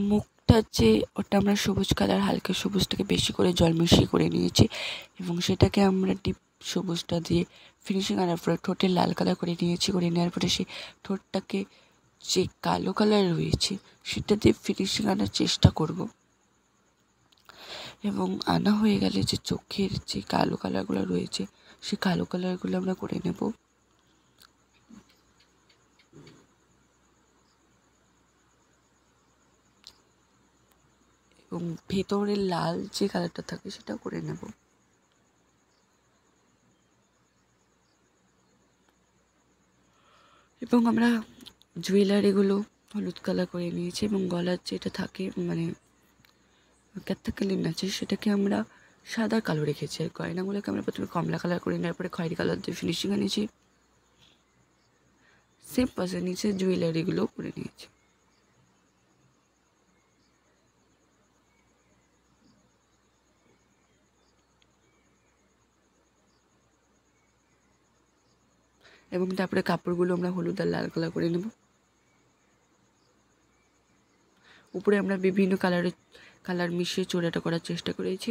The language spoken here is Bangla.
মুখটা যে ওটা আমরা সবুজ কালার, হালকা সবুজটাকে বেশি করে জল মিশিয়ে করে নিয়েছি এবং সেটাকে আমরা ডিপ সবুজটা দিয়ে ফিনিশিং আনার পরে ঠোঁটে লাল কালার করে নিয়েছি। করে নেওয়ার পরে সেই ঠোঁটটাকে যে কালো কালার রয়েছে সেটা দিয়ে ফিনিশিং আনার চেষ্টা করব এবং আনা হয়ে গেলে যে চোখের যে কালো কালারগুলো রয়েছে সেই কালো কালারগুলো আমরা করে নেব। এবং ভেতরের লাল যে কালারটা থাকে সেটা করে নেব। এবং আমরা জুয়েলারিগুলো হলুদ কালার করে নিয়েছি এবং গলার যেটা থাকে মানে ক্যাথাকালিন আছে সেটাকে আমরা সাদা কালো রেখেছি। আর গয়নাগুলোকে আমরা প্রথমে কমলা কালার করে নেওয়ার পরে খয়েরি কালার দিয়ে ফিনিশিং আনিয়েছি। সেম পাশে নিচে জুয়েলারিগুলো করে নিয়েছি। এবং তারপরে কাপড়গুলো আমরা হলুদ আর লাল কালার করে নেব। উপরে আমরা বিভিন্ন কালার মিশিয়ে চূড়াটা করার চেষ্টা করেছি।